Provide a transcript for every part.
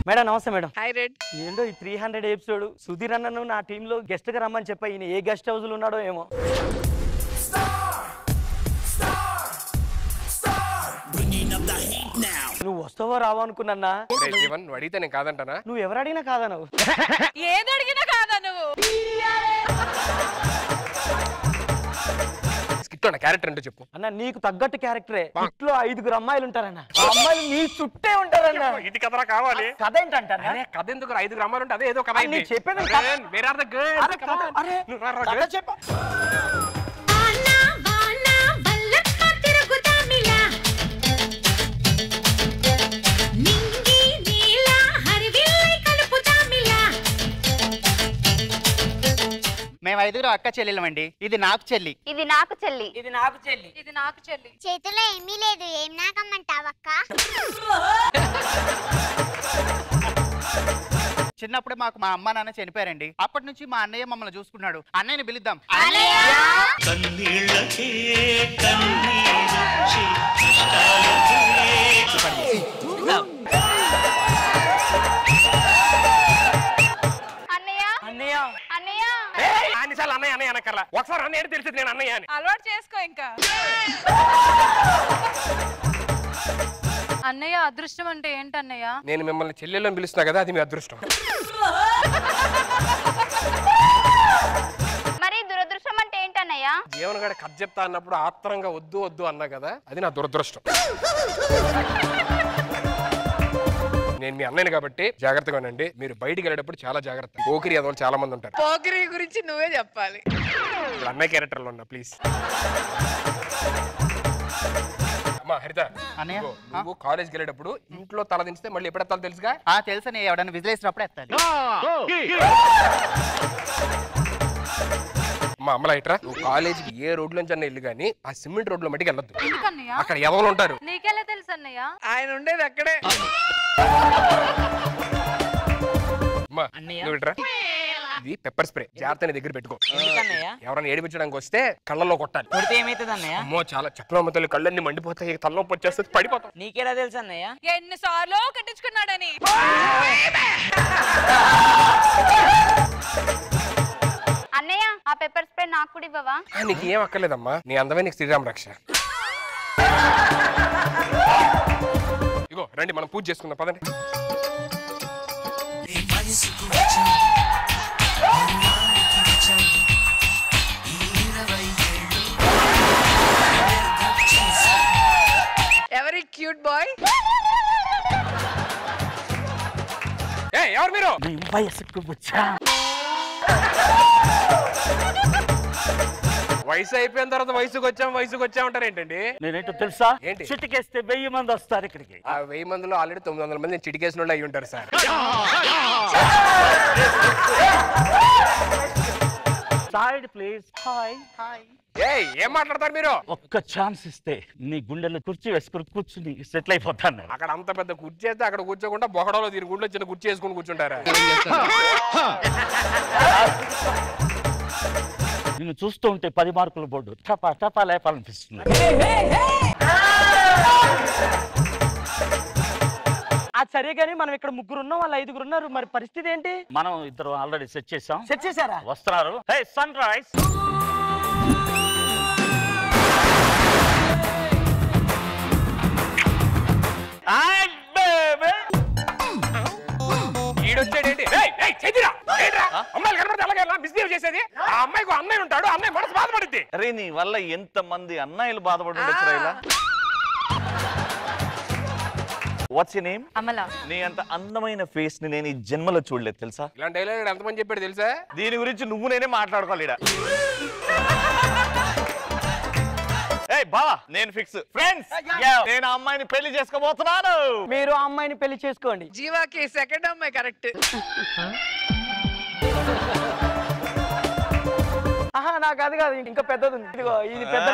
Madam నమస్తే madam. Hi red. ఏంటో ఈ 300 ఎపిసోడ్ సుధీర్ అన్నను నా టీమ్ లో గెస్ట్ గా రమ్మని చెప్పా. ఈయన ఏ గెస్ట్ హౌస్ లో ఉన్నాడో ఏమో. నువ్వు వస్తావో రావో అనుకున్నా. నువ్వు అడిగితే నేను కాదంటానా? నువ్వు ఎవరు అడిగినా కాదా? నువ్వు ఏది అడిగినా కాదా నువ్వు? క్యారెక్టర్ అంటే చెప్పు అన్న. నీకు తగ్గట్టు క్యారెక్టరే. ఇంట్లో 5 అమ్మాయిలు ఉంటారన్న. అమ్మాయిలు నీ చుట్టే ఉంటారన్న. ఇది కథరా కావాలి. కథ ఏంటంటారా? కథ ఎందుకు 5 అమ్మాయిలు ఉంటే అదే ఏదో కథ. నేను చెప్పాను చెప్ప. మేము 5 అక్క చెల్లెలమండి. ఇది నాకు చెల్లి. ఇది నాకు చెల్లి. ఇది నాకు చెల్లి. ఇది నాకు చెల్లి. చేతిలో ఏమీ లేదు, ఏం నాకమ్మంటావక్క? చిన్నప్పుడే మాకు మా అమ్మ నాన్న చనిపోయారండి. అప్పటి నుంచి మా అన్నయ్య మమ్మల్ని చూసుకున్నాడు. అన్నయ్యని పిలుద్దాం. ఒకసారి అన్నయ్య తెలిసింది నేను అన్నయ్య అని. అలవాటు చేసుకో ఇంకా. అన్నయ్య అదృష్టం అంటే ఏంటన్నయ్య? నేను మిమ్మల్ని చెల్లెల్లో పిలుస్తున్నా కదా, అది మీ అదృష్టం. మరి దురదృష్టం అంటే ఏంటన్నయ్య? జీవన్ గడ కథ చెప్తా అన్నప్పుడు ఆత్రంగా వద్దు వద్దు అన్నా కదా, అది నా దురదృష్టం. నేను మీ అన్నయ్యని కాబట్టి జాగ్రత్తగా ఉండండి. మీరు బయటికి వెళ్ళేటప్పుడు చాలా జాగ్రత్త. పోకిరి అదోళ్ళు చాలా మంది ఉంటారు. పోకిరి గురించి నువ్వే చెప్పాలి. అన్నయ్య క్యారెక్టర్ లో ఉన్నా ప్లీజ్. అమ్మా హరిత, నువ్వు కాలేజ్కి వెళ్ళేటప్పుడు ఇంట్లో తల దించితే మళ్ళీ ఎప్పుడు ఎత్తాలో తెలుసుగా? తెలుసని ఎవడన్నా విజిలేసినప్పుడు ఎత్తాలి. అమ్మా అమ్మలా ఇట్రా. నువ్వు కాలేజీకి ఏ రోడ్ నుంచి అన్న ఇల్లు కానీ ఆ సిమెంట్ రోడ్ లో మట్టికి వెళ్ళొద్దు. ఎందుకన్నయ్య? అక్కడ ఎవరు ఉంటారు. నీకెలా తెలుసు అన్నయ్య? ఆయన ఉండేది అక్కడే. అమ్మా నువ్వు ఇట్రా. ఇది పెప్పర్ స్ప్రే. జాగ్రత్త దగ్గర పెట్టుకో. ఎవరైనా ఏడిపించడానికి వస్తే కళ్ళలో కొట్టాలి. అమ్మో చాలా చెప్పలమ్మతలు కళ్ళన్నీ మండిపోతాయి, తలనొప్పి వచ్చేస్తుంది, పడిపోతాం. నీకేలా తెలుసు అన్నయ్య? ఎన్నిసార్లు కట్టించుకున్నాడని. అన్నయ్య ఆ పెప్పర్ స్ప్రే నాకు కూడా ఇవ్వవా? నీకు ఏం అక్కర్లేదమ్మా, నీ అందమే నీకు శ్రీరామ రక్ష. ఇగో రండి మనం పూజ చేసుకుందాం పదండి. ఎవరి క్యూట్ బాయ్? ఎవరు మీరు? వయసు అయిపోయిన తర్వాత వయసుకు వచ్చాం అంటారు ఏంటండి? నేనేంటో తెలుసా? ఏంటి? చిటికేస్తే 1000 మంది వస్తారు ఇక్కడికి. ఆ 1000 మందిలో ఆల్రెడీ 900 మంది చిటికేసిన వాళ్ళు అయ్యి ఉంటారు సార్. Side please. హాయ్. ఏం మాట్లాడతారు మీరు? ఒక్క ఛాన్స్ ఇస్తే నీ గుండెల్లో కుర్చీ వేసుకుని కూర్చుని సెటిల్ అయిపోతాను. అక్కడ అంత పెద్ద కుర్చీ అయితే అక్కడ కూర్చోకుండా బొగడలో దీని గుండెలో చిన్న కుర్చీ వేసుకుని కూర్చుంటారా? నిన్ను చూస్తూ ఉంటే 10 మార్కుల బోర్డు టపా టపా లేపాలనిపిస్తుంది. అది సరే గానీ మనం ఇక్కడ 3 ఉన్నాం, వాళ్ళు 5 ఉన్నారు. మరి పరిస్థితి ఏంటి? మనం ఇద్దరు ఆల్రెడీ సెట్ చేసాం. సెట్ చేశారా? వస్తున్నారు. హే సన్ రైజ్. ఈడొచ్చాడేంటి? అమ్మాయిలు కనబడితే అలాగే మిస్బిహేవ్ చేసేది. ఆ అమ్మాయికి అన్నయ్య ఉంటాడు, అన్నయ్య మనసు బాధపడుద్ది. అరే నీ వల్ల ఎంత మంది అన్నయ్యలు బాధపడుతుండొచ్చు ఇలా. What's your name? అమల. నీ అంత అందమైన ఫేస్ ని నేను ఈ జన్మలో చూడలేదు తెలుసా? ఇలాంటి డైలాగ్ ఎంతమంది చెప్పాడు తెలుసా? దీని గురించి నువ్వు నేనే మాట్లాడుకోవాలి. బావా నేను ఫిక్స్. ఫ్రెండ్స్ నేను ఆ అమ్మాయిని పెళ్లి చేసుకోబోతున్నాను. మీరు ఆ అమ్మాయిని పెళ్లి చేసుకోండి. జీవాకి సెకండ్ అమ్మాయి కరెక్ట్. నాకు అది కాదు, ఇంకా పెద్దది ఉంది. ఇదిగో ఇది పెద్ద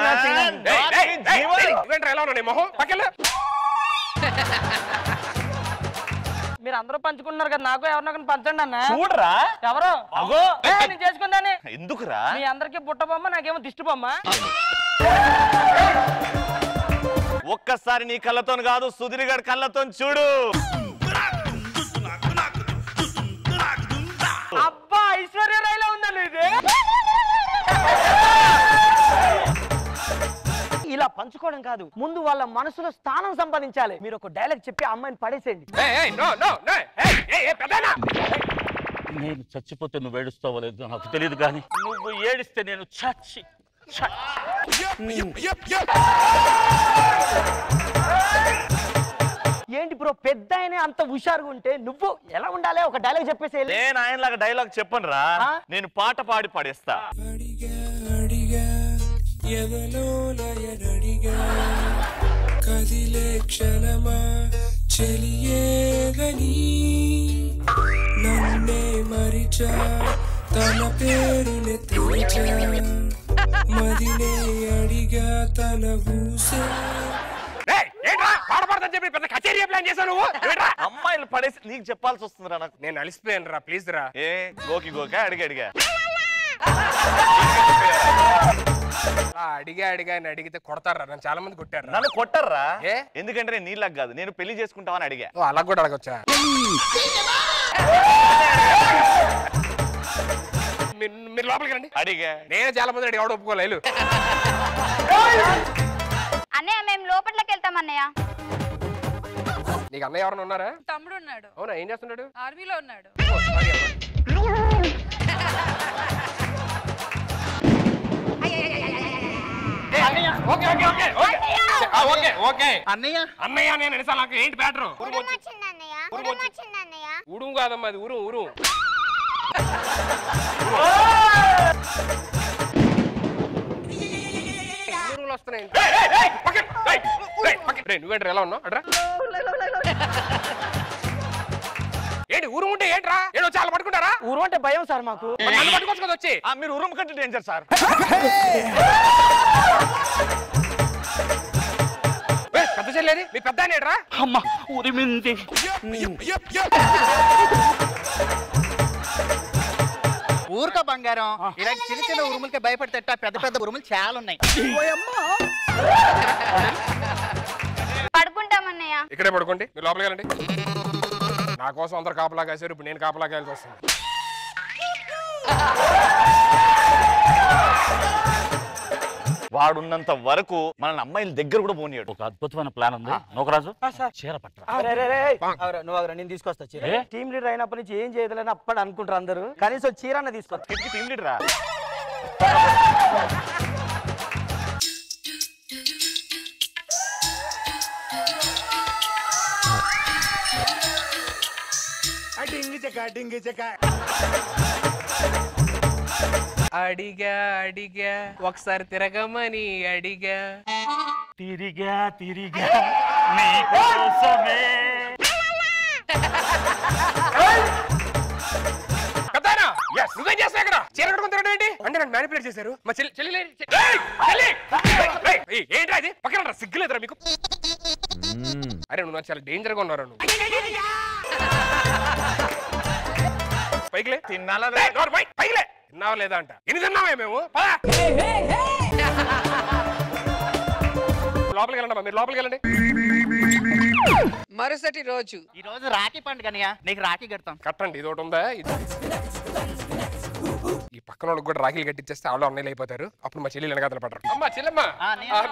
ఎలా ఉన్నా మొహం పక్కన. మీరు అందరూ పంచుకుంటున్నారు కదా, నాకు ఎవరినో పంచండి అన్న. చూడరా ఎవరు నేను చేసుకుందాని. ఎందుకురా? మీ అందరికి బుట్ట బొమ్మ, నాకేమో దిష్టి బొమ్మ. ఒక్కసారి నీ కళ్ళతో కాదు సుధీర్ గారి కళ్ళతో చూడు. పంచుకోవడం కాదు, ముందు వాళ్ళ మనసులో స్థానం సంపాదించాలి. మీరు ఒక డైలాగ్ చెప్పి ఆ అమ్మాయిని పడేసేయండి. నేను చచ్చిపోతే నువ్వు ఏడుస్తావో లేదో నాకు తెలియదు, కానీ నువ్వు ఏడిస్తే నేను చచ్చి ఏంటి బ్రో, పెద్ద ఆయన అంత హుషారుగా ఉంటే నువ్వు ఎలా ఉండాలి? ఒక డైలాగ్ చెప్పేసి. నేను ఆయనలాగా డైలాగ్ చెప్పను రా, నేను పాట పాడి పడేస్తా. కదిలే క్షణమా చెలియేగని నన్నే మరిచా తన పేరునే తోచా మదినే అడిగా తన ఊసే. అమ్మాయిలు పడేసి నీకు చెప్పాల్సి వస్తుందిరా నాకు. నేను అలిసిపోయాను రా, ప్లీజ్ రా. ఏ గోకి గోకా అడిగా అడిగా అని అడిగితే కొడతారా? నన్ను చాలా మంది కొట్టారు. నన్ను కొట్టర్రా, ఎందుకంటే నేను నీళ్ళకి కాదు, నేను పెళ్లి చేసుకుంటావని అడిగా. అలా కూడా అడగొచ్చా? మీరు లోపలికి రండి. అడిగా, నేను చాలా మంది అడిగి ఎవడ ఒప్పుకోలేదు. అన్నయ్య మేము లోపట్లోకి వెళ్తాం అన్నయ్య. నీకు అన్నయ్య ఎవరైనా ఉన్నారా? తమ్ముడు ఉన్నాడు. అవునా, ఏం చేస్తున్నాడు? ఆర్మీలో ఉన్నాడు. అన్నయ్య అన్నయ్య నేను నాకు ఏంటి బ్యాటరు? ఉడుము కాదమ్మా, అది ఉరు. వస్తున్నాయి. నువ్వేంట్రా ఎలా ఉన్నావు? అడ్రా ఏంటి ఊరు ఉంటే ఏంట్రా? ఏడో చాలా పట్టుకుంటారా? ఊరు అంటే భయం సార్ మాకు. పట్టుకోవచ్చు కదా వచ్చి. మీరు ఉరుము కంటే డేంజర్ సార్. పెద్ద చెల్లేది మీ పెద్ద అనేట్రా? అమ్మా ఉరిమింది. ఊరుక బంగారం, ఇలాంటి చిన్న చిన్న ఉరుములకి భయపడితే పెద్ద పెద్ద ఉరుములు చాలా ఉన్నాయి. పడుకుంటామన్నయ్య. ఇక్కడే పడుకోండి, మీరు లోపలికి వెళ్ళండి. నా కోసం అందరు కాపలా కాశారు, ఇప్పుడు నేను కాపలా కాయాల్సి వస్తుంది. వాడున్నంత వరకు మన అమ్మాయిల దగ్గర కూడా పోనీయాడు. ఒక అద్భుతమైన ప్లాన్ ఉంది. నోకరాజు చీర పట్టరా. నువ్వు నేను తీసుకొస్తా చీర. టీమ్ లీడర్ అయినప్పటి నుంచి ఏం చేయలేని అప్పుడు అనుకుంటారు అందరూ, కనీసం చీరన్న తీసుకొస్తా. టీమ్ లీడరా? అడిగా ఒకసారి తిరగమని అడిగా తిరిగా నీకోసమే. నువ్వేం చేస్తావు ఇక్కడ? చీర కట్టుకుని తిరగడం ఏంటి? అంటే నన్ను మ్యానిపులేట్ చేశారు. మా చెల్లి ఏంటి అది? పక్కన సిగ్గులేదురా మీకు? అరే నువ్వు చాలా డేంజర్ గా ఉన్నారు. నువ్వు పైకిలే. పైకిలే. తిన్నావా లేదా అంట. ఎన్ని తిన్నావా మేము? లోపలికి వెళ్ళండి, మీరు లోపలికి వెళ్ళండి. మరుసటి రోజు. ఈ రోజు రాఖీ పండుగ అన్నయ్య, నీకు రాఖీ కడతాం. కట్టండి. ఇది ఒకటి ఉందా? ఈ పక్కన వాళ్ళకి కూడా రాఖీలు కట్టించేస్తే వాళ్ళు అన్నయ్యలు అయిపోతారు. అప్పుడు మా చెల్లెలు వెనకాతలు పడరు. అమ్మా చెల్లెమ్మ,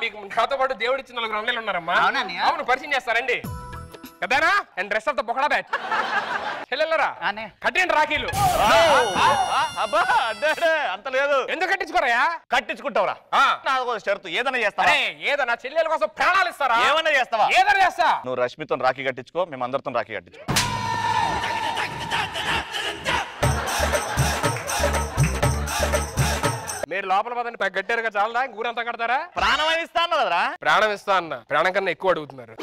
మీకు నాతో పాటు దేవుడు ఇచ్చిన 4 అన్నయ్యలు ఉన్నారమ్మా. అవును, పరిచయం చేస్తారండి కదానా? అండ్ రెస్ట్ ఆఫ్ ద బొకడా బ్యాచ్ చెల్లెల్లరా కట్టండి రాఖీలు. అంత లేదు. ఎందుకు కట్టించుకోరయ్యా? కట్టించుకుంటావురా? నాకు షరతు. ఏదైనా చేస్తావా? ఏదన్నా చెల్లెల కోసం ప్రాణాలు ఇస్తారా? ఏమన్నా చేస్తావా? ఏదైనా చేస్తా. నువ్వు రష్మితో రాఖీ కట్టించుకో, మేము అందరితో రాఖీ కట్టించుకో. మీరు లోపల పదండి. గట్టారుగా చాలదా? ఊరంతా కడతారా? ప్రాణం ఇస్తా అన్న కదరా? ప్రాణం ఇస్తా అన్న. ప్రాణం కన్నా ఎక్కువ అడుగుతున్నారు.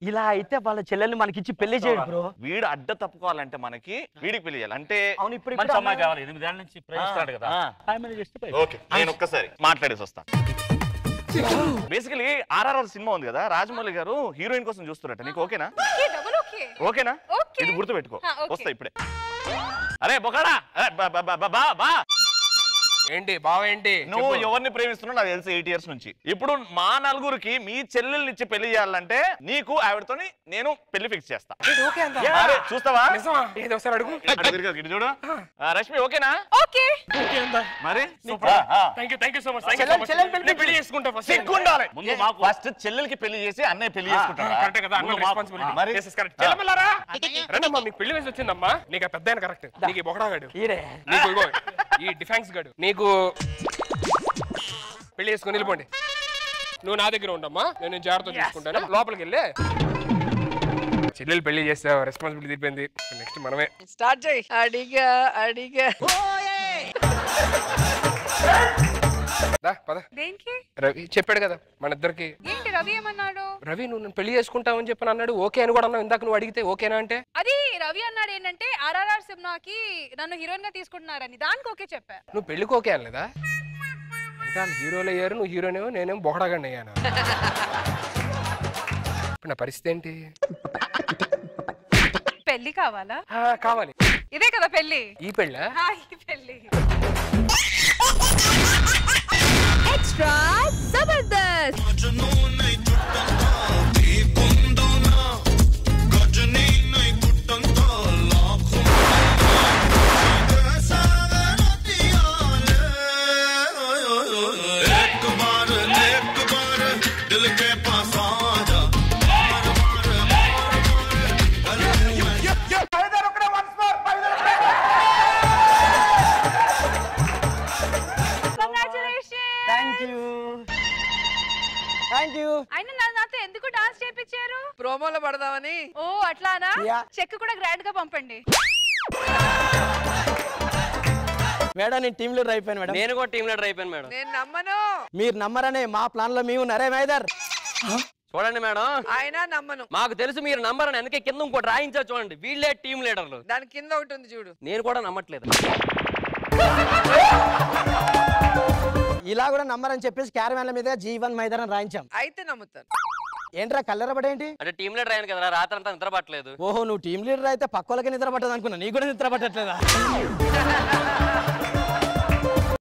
ఇలా అయితే వాళ్ళ చెల్లెల్ని మనకిచ్చి పెళ్లి చేయడు బ్రో. వీడు అడ్డ తప్పుకోవాలంటే మనకి వీడికి పెళ్లి చేయాలి. అంటే అవును, ఇప్పుడు మంచి అమ్మాయి కావాలి. 8 ఏళ్ల నుంచి ప్రేమిస్తాడు కదా. ఓకే, నేను ఒక్కసారి మాట్లాడేసి వస్తా. బేసికలీ RRR సినిమా ఉంది కదా, రాజమౌళి గారు హీరోయిన్ కోసం చూస్తున్నట్టు. నీకు ఓకేనా? ఓకేనా? ఇది గుర్తు పెట్టుకో. వస్తా ఇప్పుడే. అరే బొకాడా, ఏంటి బావ ఏంటి నువ్వు ఎవరిని ప్రేమిస్తున్నావు నాకు తెలుసు 8 years నుంచి. ఇప్పుడు మా నలుగురికి మీ చెల్లెల్ని ఇచ్చి పెళ్లి చేయాలంటే నీకు ఆవిడతోని నేను పెళ్లి ఫిక్స్ చేస్తా. చూస్తావా? అడుగు ఇటు చూడు. రష్మి ఓకేనా? ఓకే మరి పెళ్లి చేసుకుంటా ఫస్ట్ చెల్లెలకి పెళ్లి చేసి అన్నయ్య పెళ్లి చేసుకుంటారా? మరి రండమ్మా మీకు పెళ్లి వయసు వచ్చిందమ్మా. నీకు పెద్ద ఆయన కరెక్ట్. నీకు బొగడాగాడు, నీకు ఇగో ఈ డిఫెన్స్ గాడు, నీకు పెళ్లి చేసుకుని వెళ్ళిపోండి. నువ్వు నా దగ్గర ఉండమ్మా, నేను జాగ్రత్త చూసుకుంటాను. లోపలికి వెళ్ళే చెల్లెలు పెళ్లి చేస్తావు, రెస్పాన్సిబిలిటీ తీరిపోయింది. నెక్స్ట్ మనమే స్టార్ట్ చేయి. అడిగా అడిగా పద. దేనికి? రవి చెప్పాడు కదా మన ఇద్దరికి. ఏంటి రవి ఏమన్నాడు? రవి నువ్వు పెళ్లి చేసుకుంటావని చెప్పని అన్నాడు. ఓకే అని కూడా అన్నావు ఇందాక నువ్వు అడిగితే. ఓకేనా అంటే అది రవి అన్నాడు ఏంటంటే RRR సినిమాకి నన్ను హీరోయిన్ గా తీసుకుంటున్నారని, దానికి ఓకే చెప్పా. నువ్వు పెళ్లికి ఓకే అనలేదా? అంటే వాళ్ళు హీరోలు అయ్యారు, నువ్వు హీరోనేమో, నేనేమో బొహడాగండి అయ్యాను. ఇప్పుడు నా పరిస్థితి ఏంటి? పెళ్లి కావాలా? కావాలి. ఇదే కదా పెళ్లి. ఈ పెళ్ళ ఈ పెళ్లి ఎక్స్ట్రా జబర్దస్త్. అయినా నాతో ఎందుకు డాన్స్ చేయించారు? ప్రోమోలో పడదామని. ఓ అట్లానా? చెక్ కూడా గ్రాండ్ గా పంపండి. మేడం నేను టీమ్ లీడర్ అయిపోయాను మేడం. నేను కూడా టీమ్ లీడర్ అయిపోయాను మేడం. నేను నమ్మను. మీరు నమ్మరనే మా ప్లాన్ లో మేము నరే మైదర్. చూడండి మేడం, ఆయన నమ్మను. మాకు తెలుసు మీరు నమ్మరని, అందుకే కింద ఇంకోటి రాయించా చూడండి. వీళ్ళే టీమ్ లీడర్లు. దాని కింద ఒకటి ఉంది చూడు. నేను కూడా నమ్మట్లేదు. ఇలా కూడా నమ్మరని చెప్పేసి క్యారవాన్ల మీద G1 మైదాన్ అని రాయించాం. అయితే నమ్ముతాను. ఏంట్రా కల్లరబడేంటి? అంటే టీమ్ లీడర్ అయ్యాను కదా, రాత్రి అంతా నిద్ర పట్టలేదు. ఓహో నువ్వు టీమ్ లీడర్ అయితే పక్కలకి నిద్ర పట్టదు అనుకున్నా, నీకు కూడా నిద్ర పట్టట్లేదా?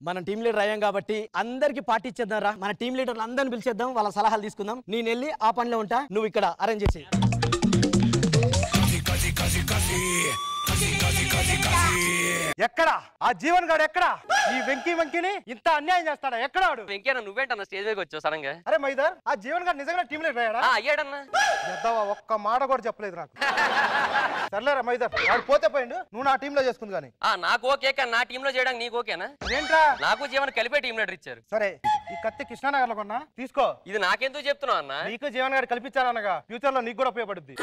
మనం టీమ్ లీడర్ అయ్యాం కాబట్టి అందరికి పార్టీ ఇచ్చేద్దాం రా. మన టీమ్ లీడర్లు అందరిని పిలిచేద్దాం, వాళ్ళ సలహాలు తీసుకుందాం. నేను వెళ్ళి ఆ పనిలో ఉంటా, నువ్వు ఇక్కడ అరేంజ్ చేసి. ఎక్కడ ఆ జీవన్ గాడు? ఎక్కడ ఈ వెంకీని ఇంత అన్యాయం చేస్తాడా? ఎక్కడ వాడు? వెంకయ్య నువ్వేంటన్నా స్టేజ్ మీద వచ్చావు సడన్ గా? అరే మైదర్, ఆ జీవన్ గారు నిజంగా టీమ్ లీడర్ అయ్యాడా? అయ్యాడన్నా. ఎద్దవా ఒక్క మాట కూడా చెప్పలేదు నాకు. సర్లేరా మైదర్, వాడు పోతే పోయిండు, నువ్వు నా టీమ్ లో చేసుకుంది కానీ. నాకు ఓకే, కానీ నా టీమ్ లో చేయడానికి నీకు ఓకేనా? ఏంట్రా? నాకు జీవన్ కలిపే టీమ్ లీడర్ ఇచ్చారు. సరే ఈ కత్తి కృష్ణానగర్ లో కొన్నా, తీసుకో. ఇది నాకెందుకు చెప్తున్నావు అన్న? నీకు జీవన్ గారు కల్పించారనగా, ఫ్యూచర్ లో నీకు కూడా ఉపయోగపడుద్ది.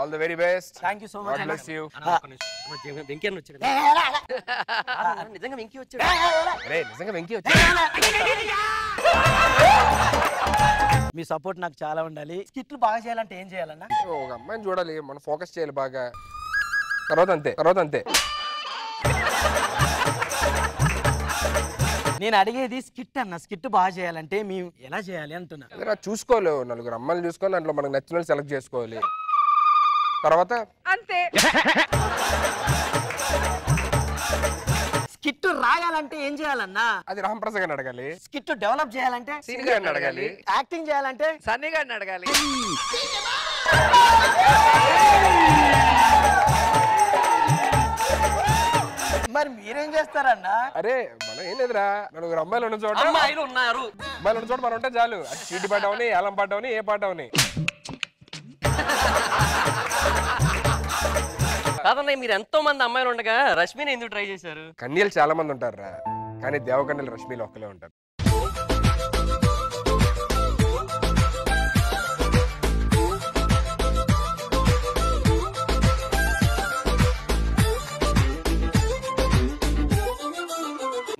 All the very best. Thank you so much. God bless you. Venky అన్న వచ్చాడు. నిజంగా వెంకీ వచ్చాడు. అరే నిజంగా వెంకీ వచ్చాడు. మీ సపోర్ట్ నాకు చాలా ఉండాలి. స్కిట్లు బాగా చేయాలంటే ఏం చేయాలన్నా? ఒక అమ్మాయిని చూడాలి, మనం ఫోకస్ చేయాలి బాగా. తర్వాత అంతే. నేను అడిగేది స్కిట్ అన్న. స్కిట్ బాగా చేయాలంటే మేము ఎలా చేయాలి అంటున్నా. చూసుకోవాలి, నలుగురు అమ్మాయిలు చూసుకొని దాంట్లో మనకు నచ్చిన సెలెక్ట్ చేసుకోవాలి. తర్వాత అంతే. స్కిట్ రాయాలంటే ఏం చేయాలన్నా? అది రాంప్రసాద్ గారిని అడగాలి. స్కిట్ డెవలప్ చేయాలంటే సీన్ గారిని అడగాలి. యాక్టింగ్ చేయాలంటే సన్నీ గారిని అడగాలి. మరి మీరేం చేస్తారన్నా? అరే మనం ఏం లేదురా, నలుగురు అమ్మాయిలు ఉన్న చోట అమ్మాయిలు ఉన్నారు. అమ్మాయిలు ఉన్న చోట మనం ఉంటే చాలు. చీటి పాట అవని, ఏలం పాట అవని, ఏ పాట అవని. కాదన్నయ్య, మీరు ఎంతో మంది అమ్మాయిలు ఉండగా రష్మిని ఎందుకు ట్రై చేశారు? కన్యలు చాలా మంది ఉంటారు రా, కానీ దేవకన్యలు రష్మిలో ఒక్కలే ఉంటారు.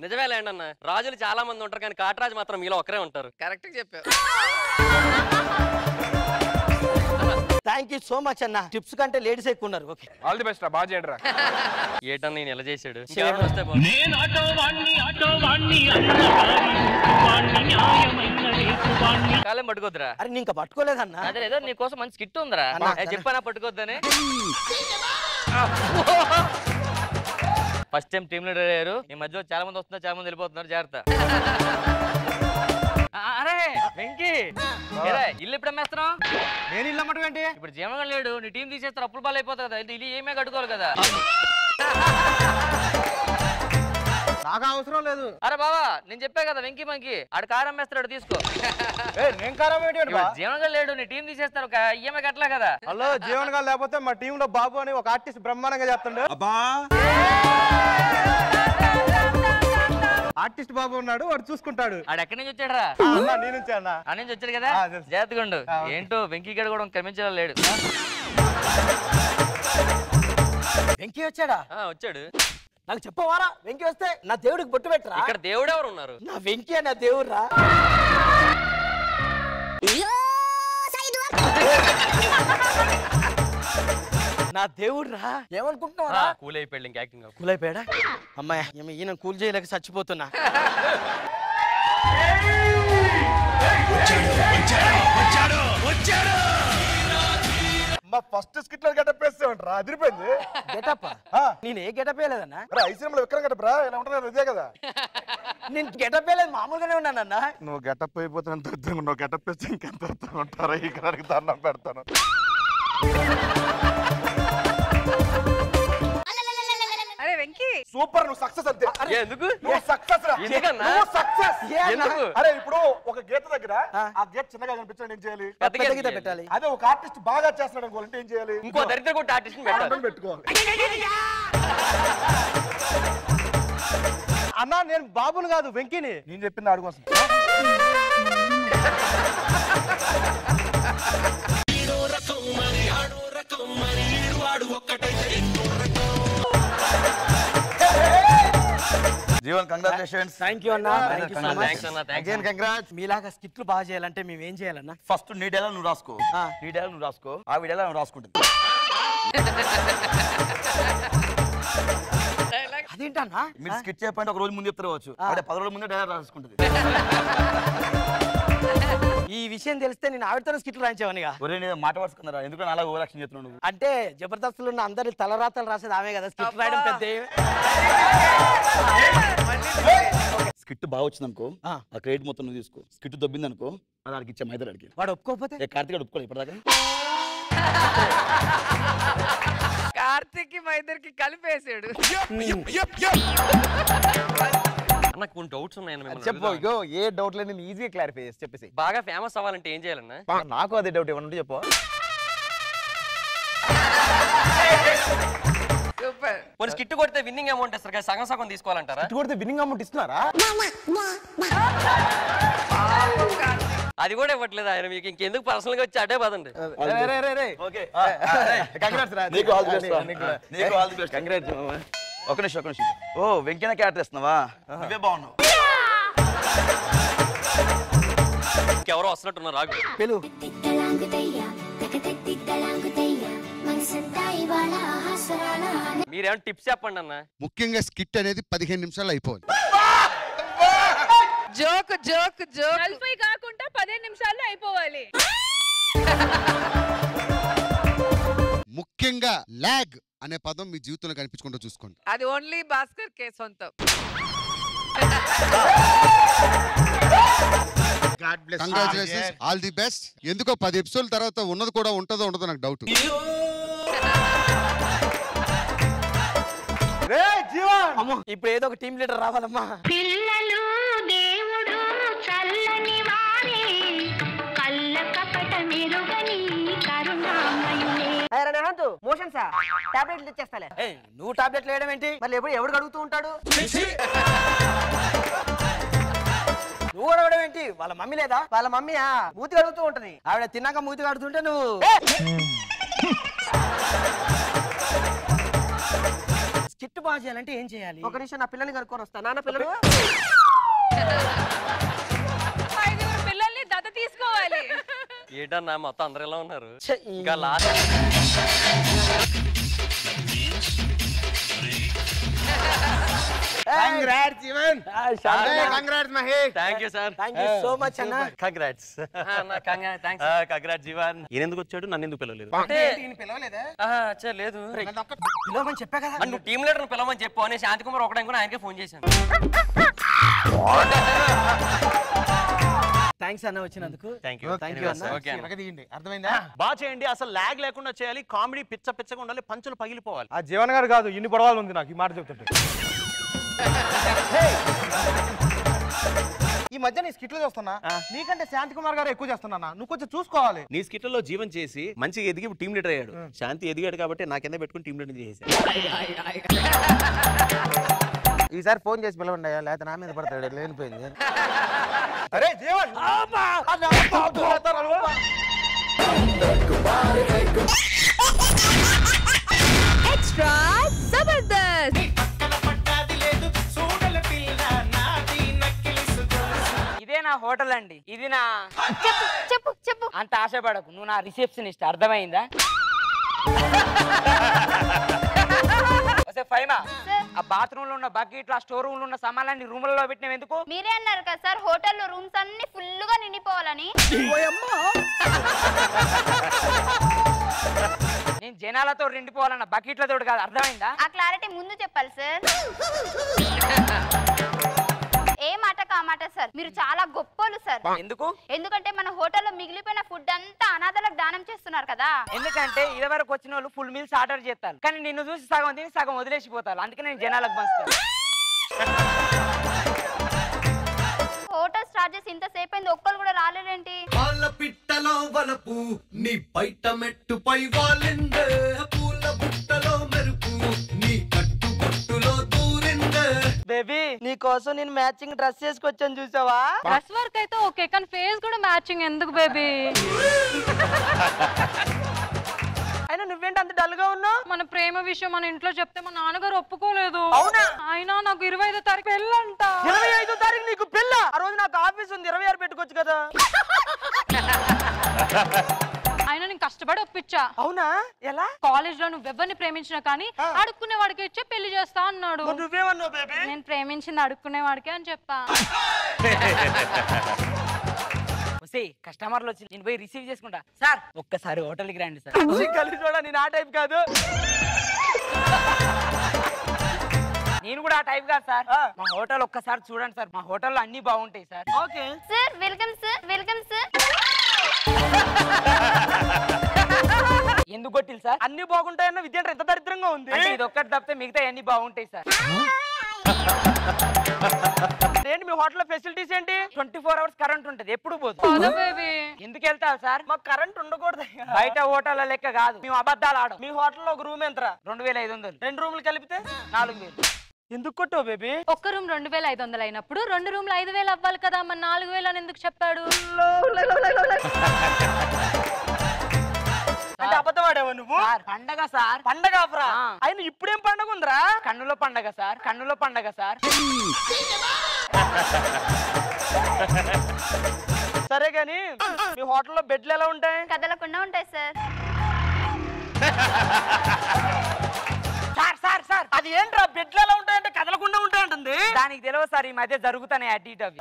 నిజమే లేండి అన్న, రాజులు చాలా మంది ఉంటారు కానీ కాటరాజు మాత్రం మీలో ఒకరే ఉంటారు. కరెక్ట్ చెప్పారు. థ్యాంక్ యూ సో మచ్ అన్న. టిప్స్ కంటే లేడీస్ ఎక్కువ ఉన్నారు. ఓకే ఆల్ ది బెస్ట్ రా, బాగా చేయండి రా. ఏటన్నా నేను ఎలా చేశాడు కాలం పట్టుకోద్దురా. అరే నేను ఇంకా పట్టుకోలేదన్నా. అదే ఏదో నీ కోసం మంచి స్కిట్ ఉందిరా, చెప్పానా పట్టుకోద్దని. ఫస్ట్ టైం టీమ్ లీడర్ అయ్యారు. ఈ మధ్యలో చాలా మంది వస్తున్నారు, చాలా మంది వెళ్ళిపోతున్నారు, జాగ్రత్త. అరే వెంకీ, ఇల్లు ఎప్పుడు అమ్మేస్తున్నావు? నేను ఇల్లు అమ్మటం ఏంటి? ఇప్పుడు జీవనం లేడు, నీ టీం తీసేస్తారు, అప్పుల పాలు అయిపోతుంది కదా. ఇల్లు ఏమే కట్టుకోవాలి కదా. నాకు అవసరం లేదు. అరే బాబా, నేను చెప్పా కదా వెంకీ మంకి ఆడు కారం అమ్మేస్తాడు, తీసుకో. నేను కారం ఏంటి? జీవనంగా లేడు, నీ టీం తీసేస్తారు, ఈఎంఐ కట్టలే కదా. హలో, జీవన్ గా లేకపోతే మా టీమ్ లో బాబు అని ఒక ఆర్టిస్ట్ బ్రహ్మాండంగా చెప్తుండే. ఆర్టిస్ట్ బాబు ఉన్నాడు, వాడు చూసుకుంటాడు. ఆడు ఎక్కడి నుంచి వచ్చాడు రా? నీ నుంచి అన్న. ఆ నుంచి వచ్చాడు కదా, జాగ్రత్తగా ఉండు. ఏంటో వెంకీ గడ కూడా కనిపించడం లేడు. వెంకీ వచ్చాడా? వచ్చాడు. నాకు చెప్పవారా? వెంకీ వస్తే నా దేవుడికి బొట్టు పెట్టరా. ఇక్కడ దేవుడు ఎవరు ఉన్నారు? నా వెంకీ నా దేవుడు రా. నా దేవుడు రా. ఏమనుకుంటున్నావా? కూల్ అయిపోయాడు, ఇంకా యాక్టింగ్ కూల్ అయిపోయాడా? అమ్మాయి ఈయన కూల్ చేయలేక చచ్చిపోతున్నా. మా ఫస్ట్ స్కిట్ లో గెటప్ వేస్తామంటారా? అదిరిపోయింది. గెటప్? నేను ఏ గెటప్ వేయలేదన్నా. ఐసీఎంలో విక్రమ్ గెటప్ రా, ఇలా ఉంటున్నా ఇదే కదా. నేను గెటప్ వేయలేదు, మామూలుగానే ఉన్నానన్నా. నువ్వు గెటప్ అయిపోతున్నంత అర్థంగా నువ్వు గెటప్ వేస్తే ఇంకెంత అర్థం ఉంటారా? ఇక్కడ దండం పెడతాను. అరే వెంకీ, సూపర్, నువ్వు సక్సెస్ అంతే. ఎందుకు నువ్వు సక్సెస్ రా. నువ్వు సక్సెస్. అరే ఇప్పుడు ఒక గీత దగ్గర ఆ గీత చిన్నగా కనిపించండి, ఏం చేయాలి? పెద్ద గీత పెట్టాలి. అదే ఒక ఆర్టిస్ట్ బాగా చేస్తున్నాడు అనుకోవాలంటే ఏం చేయాలి? ఇంకో దరిద్ర కొట్టి ఆర్టిస్ట్ పెట్టుకోవాలి. అన్నా, నేను బాబుని కాదు వెంకీని. నేను చెప్పింది ఆడు కోసం. జీవన్, కంగ్రాచులేషన్స్. థ్యాంక్ యూ అన్నా. Again congrats. మీలాగా స్కిట్లు బాగా చేయాలంటే మేము ఏం చేయాలన్నా? ఫస్ట్ నీ డైలాగ్ నువ్వు రాసుకో, నీ డైలాగ్ నువ్వు రాసుకో, ఆ డైలాగ్ నువ్వు రాసుకుంటుంది. అదేంటన్నా? మీరు స్కిట్ చెప్పండి, ఒక రోజు ముందు చెప్తారు వచ్చు, అదే 10 రోజుల ముందే డైలాగ్ రాసుకుంటుంది. ఈ విషయం తెలిస్తే నేను ఆవిడతో స్కిట్లు రాయించేవానిగా. ఒరే నేను మాట పడుచుకున్నారా? ఎందుకు అలా ఓవర్ యాక్షన్ చేస్తున్నావు నువ్వు? అంటే జబర్దస్తులు ఉన్న అందరి తలరాతలు రాసేది ఆమె కదా, స్కిట్ రాయడం పెద్ద. స్కిట్ బాగా వచ్చింది అనుకో, ఆ క్రెడిట్ మొత్తం నువ్వు తీసుకో. స్కిట్ దొబ్బింది అనుకో, అది ఆడికి ఇచ్చా, మైదర్ అడిగి. వాడు ఒప్పుకోకపోతే? కార్తీక్ ఒప్పుకోలేదు ఇప్పటిదాకా. కార్తీక్ కి మైదర్ కి కలిపేసాడు. నాకు కొన్ని డౌట్స్ ఉన్నాయన్న. చెప్పు, ఇగో ఏ డౌట్ లేదు, నేను ఈజీగా క్లారిఫై చేసి చెప్పేసి. బాగా ఫేమస్ అవ్వాలంటే ఏం చేయాలన్నా? నాకు అదే డౌట్ ఏమన్నా చెప్పు. సూపర్. కొన్ని స్కిట్ కొడితే విన్నింగ్ అమౌంట్ ఇస్తారు కదా, సగం సగం తీసుకోవాలంటారా? స్కిట్ కొడితే విన్నింగ్ అమౌంట్ ఇస్తున్నారా? అది కూడా ఇవ్వట్లేదు ఆయన మీకు. ఇంకెందుకు పర్సనల్ గా వచ్చి అడే పదండి. ఒక నిమిషం. ఓ వెంకన్న క్యారెక్టర్ ఇస్తున్నావా? నువ్వే బాగున్నావు. ఇంకెవరో వస్తున్నట్టున్నారు, రాగు. మీరేమన్నా టిప్స్ చెప్పండి అన్న. ముఖ్యంగా స్కిట్ అనేది 15 నిమిషాలు అయిపోవాలి. జోక్ జోక్ జోక్ 40 కాకుండా 15 నిమిషాల్లో అయిపోవాలి. ముఖ్యంగా లాగ్ అనే పదం మీ జీవితంలో కనిపించుకుంటూ చూసుకోండి. అది ఓన్లీ భాస్కర్ కే సొంతం. Congratulations, all the best. ఎందుకో 10 ఎపిసోడ్ల తర్వాత ఉన్నది కూడా ఉంటుందో ఉండదో నాకు డౌట్. ఇప్పుడు ఏదో ఒక టీమ్ లీడర్ రావాలమ్మా. పిల్లలు దేవుడు చల్లని వారే కళ్ళ కపట మెరుగని కరుణామయులే. మోషన్సా టాబ్లెట్లు తెచ్చేస్తాలే. నువ్వు టాబ్లెట్లు వేయడం ఏంటి? మళ్ళీ ఎవడు అడుగుతూ ఉంటాడు? నువ్వు అడగడం ఏంటి? వాళ్ళ మమ్మీ లేదా? వాళ్ళ మమ్మీ మూతి అడుగుతూ ఉంటది. ఆవిడ తిన్నాక మూతి కడుతుంటే నువ్వు స్కిట్ బాగా చేయాలంటే ఏం చేయాలి? ఒక నిమిషం, నా పిల్లల్ని కనుక్కొని వస్తా. నాన్న పిల్లలు 5 పిల్లల్ని దత్త తీసుకోవాలి. ఏంటన్నా మొత్తం అందరు ఎలా ఉన్నారు ఇంకా last congrats Jeevan congrats Mahesh thank you sir thank you so much అన్న కంగ్రాట్స్ థ్యాంక్స్ కంగ్రాట్స్ జీవన్ ఎందుకు వచ్చాడు నన్ను ఎందుకు పిలవలేదు అంటే పిలవలేదా లేదు పిలవమని చెప్పా కదా నువ్వు టీమ్ లీడర్ పిలవమని చెప్పు అని శాంతి కుమార్ ఒకటే ఆయనకే ఫోన్ చేశాను థ్యాంక్స్ అన్న వచ్చినందుకు థ్యాంక్ యూ అన్న అర్థమైందా బాగా చేయండి అసలు లాగ్ లేకుండా చేయాలి కామెడీ పిచ్చగా ఉండాలి పంచులు పగిలిపోవాలి ఆ జీవన్ గారు కాదు ఇన్ని పొడవాలు ఉంది నాకు ఈ మాట చెప్తుంటే ఈ మధ్య నీ స్కిట్లు చూస్తున్నా నీకంటే శాంతి కుమార్ గారు ఎక్కువ చేస్తున్నా నువ్వు కొంచెం చూసుకోవాలి నీ స్కిట్లలో జీవన్ చేసి మంచిగా ఎదిగి టీం లీడర్ అయ్యాడు శాంతి ఎదిగాడు కాబట్టి నా కింద పెట్టుకుని టీం లీడర్ చేశాడు ఈసారి ఫోన్ చేసి పిలవండి లేకపోతే నా మీద పడతాడు లేనిపోయింది అరే జీవన్ ఎక్స్ట్రా జబర్దస్త్ ఇదే నా హోటల్ అండి ఇది నా చెప్పు చెప్పు అంత ఆశపడకు నువ్వు నా రిసెప్షనిస్ట్ అర్థమైందా ఫైమా ఆ బాత్రూమ్ లో ఉన్న బకెట్లు ఆ స్టోర్ రూమ్ లో ఉన్న సామాన్లన్నీ రూములలో పెట్టినాం ఎందుకు మీరే అన్నారు కదా సార్ హోటల్లో రూమ్స్ అన్ని ఫుల్ గా నిండిపోవాలని నేను జనాలతో నిండిపోవాలన్న బకెట్లతో కాదు అర్థమైందా ఆ క్లారిటీ ముందు చెప్పాలి సార్ ఏ మాట కామాట సార్ మీరు చాలా గొప్పోలు సార్ ఎందుకు ఎందుకంటే మన హోటల్లో మిగిలిపోయిన ఫుడ్ అంతా అనాథలకు దానం చేస్తున్నారు కదా ఎందుకంటే ఇది వరకు వచ్చిన వాళ్ళు ఫుల్ మీల్స్ ఆర్డర్ చేస్తారు కానీ నిన్ను చూసి సగం తిని సగం వదిలేసిపోతారు అందుకే నేను జనాలకు పంచుతాను హోటల్ స్టార్ట్ చేసి ఇంతసేపు అయింది ఒక్కరు కూడా రాలేదేంటి వాళ్ళ పిట్టలో వలపు నీ బయట మెట్టుపై వాలిందే పూల బుట్టలో మెరుపు నీ కట్టు బొట్టులో దూరిందే బేబీ నీ కోసం నేను మ్యాచింగ్ డ్రెస్ చేసుకొచ్చాను చూసావా డ్రెస్ వర్క్ అయితే ఓకే కానీ ఫేస్ కూడా మ్యాచింగ్ ఎందుకు బేబీ అయినా నువ్వేంటి అంత డల్ గా ఉన్నావు మన ప్రేమ విషయం మన ఇంట్లో చెప్తే మా నాన్నగారు ఒప్పుకోలేదు అవునా అయినా నాకు 25వ తారీఖు పెళ్ళంట 25వ తారీఖు నీకు పెళ్ళ ఆ రోజు నాకు ఆఫీస్ ఉంది 26 పెట్టుకోవచ్చు కదా అయినా నేను కష్టపడి ఒప్పించా అవునా ఎలా కాలేజ్ లో నువ్వెవరిని ప్రేమించినా కానీ అడుక్కునే వాడికి ఇచ్చే పెళ్లి చేస్తా అన్నాడు నువ్వేమన్నావు బేబీ నేను ప్రేమించింది అడుక్కునే వాడికే అని చెప్పా కస్టమర్లు వచ్చి నేను పోయి రిసీవ్ చేసుకుంటా సార్ ఒక్కసారి హోటల్కి రండి సార్ కలిసి చూడ నేను ఆ టైప్ కాదు నేను కూడా ఆ టైప్ కాదు సార్ మా హోటల్ ఒక్కసారి చూడండి సార్ మా హోటల్లో అన్ని బాగుంటాయి sir okay sir welcome sir welcome sir ఎందుకు కొట్టిల్ సార్ అన్ని బాగుంటాయన్న విద్య ఎంత దరిద్రంగా ఉంది ఇది ఒక్కటి తప్పితే మిగతా అన్ని బాగుంటాయి సార్ ఏంటి మీ హోటల్ ఫెసిలిటీస్ ఏంటి 24 hours కరెంట్ ఉంటది ఎప్పుడు పోదు ఎందుకు వెళ్తావు సార్ మాకు కరెంట్ ఉండకూడదు బయట హోటల్ లెక్క కాదు మేము అబద్ధాలు ఆడం మీ హోటల్లో ఒక రూమ్ ఎంత 2500 2 రూములు కలిపితే 4000 ఎందుకు కొట్టావు బేబీ ఒక్క రూమ్ 2500 అయినప్పుడు 2 రూమ్లు 5000 అవ్వాలి కదా మరి 4000 అని ఎందుకు చెప్పాడు అంటే అబద్ధం ఆడావా నువ్వు పండగ సార్ పండగ అయినా ఇప్పుడేం పండగ ఉందిరా కన్నులో పండగ సార్ కన్నులో పండగ సార్ సరే గాని మీ హోటల్లో బెడ్లు ఎలా ఉంటాయి కదలకుండా ఉంటాయి సార్ సార్ సార్ సార్ అది ఏంట్రా బెడ్లు ఎలా ఉంటాయంటే కదలకుండా ఉంటాయంటుంది దానికి తెలియదు సార్ ఈ మధ్య జరుగుతాయి అటు ఇటు అవి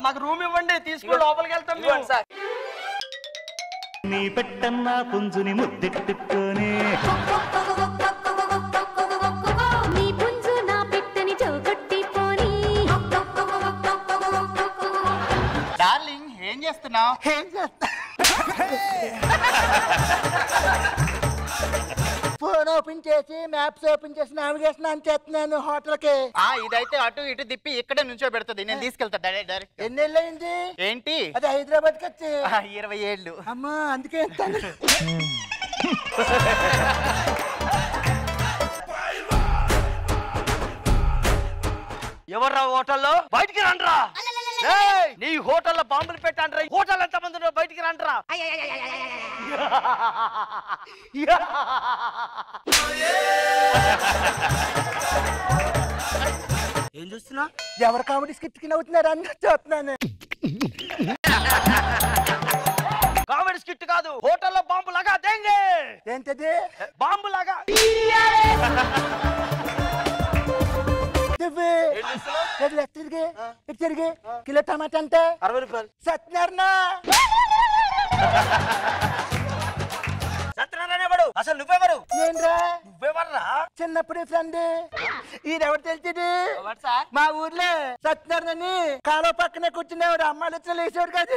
మాకు రూమ్ ఇవ్వండి తీసుకుని లోపలికి వెళ్తాం సార్ నీ పెట్టన్నా పుంజుని ముద్దెట్టుకొని నీ పుంజు నా పెట్టని చౌకట్టి పోని డార్లింగ్ ఏం చేస్తున్నావు ఫోన్ ఓపెన్ చేసి మ్యాప్స్ ఓపెన్ చేసి నావిగేషన్ ఆన్ చేస్తున్నాను హోటల్ కి ఇదైతే అటు ఇటు తిప్పి ఇక్కడే నుంచో పెడుతుంది నేను తీసుకెళ్తా డైరెక్ట్ ఎన్నేళ్ళైంది ఏంటి అది హైదరాబాద్ కి వచ్చి 20 ఏళ్ళు అమ్మా అందుకే ఎవర్రా హోటల్లో బయటికి రండ్రా నీ హోటల్లో బాంబులు పెట్టండ్రా హోటల్ ఎంత మంది ఉన్నారు బయటికి రండ్రా ఏం చూస్తున్నా? ఎవరు కామెడీ స్కిట్ కి నవ్వుతున్నారు అని చూస్తున్నాను. కామెడీ స్కిట్ కాదు, హోటల్లో బాంబు లాగా దేంగే. ఏంటది? బాంబు లాగా. తిరిగి కిలో టమాటా అంటే 60 రూపాయలు. సత్యనారాయణ సత్యనారాయణ ఎవడు? అసలు నువ్వెవరు? నేనురా. నువ్వెవర్రా? చిన్నప్పుడు ఫ్రెండ్. ఈయనెవరు తెలిసింది? మా ఊర్లో సత్యనారాయణ కాలువ పక్కనే కూర్చునేవాడు. అమ్మాయిలు వచ్చిన లేచేవాడు కాదు.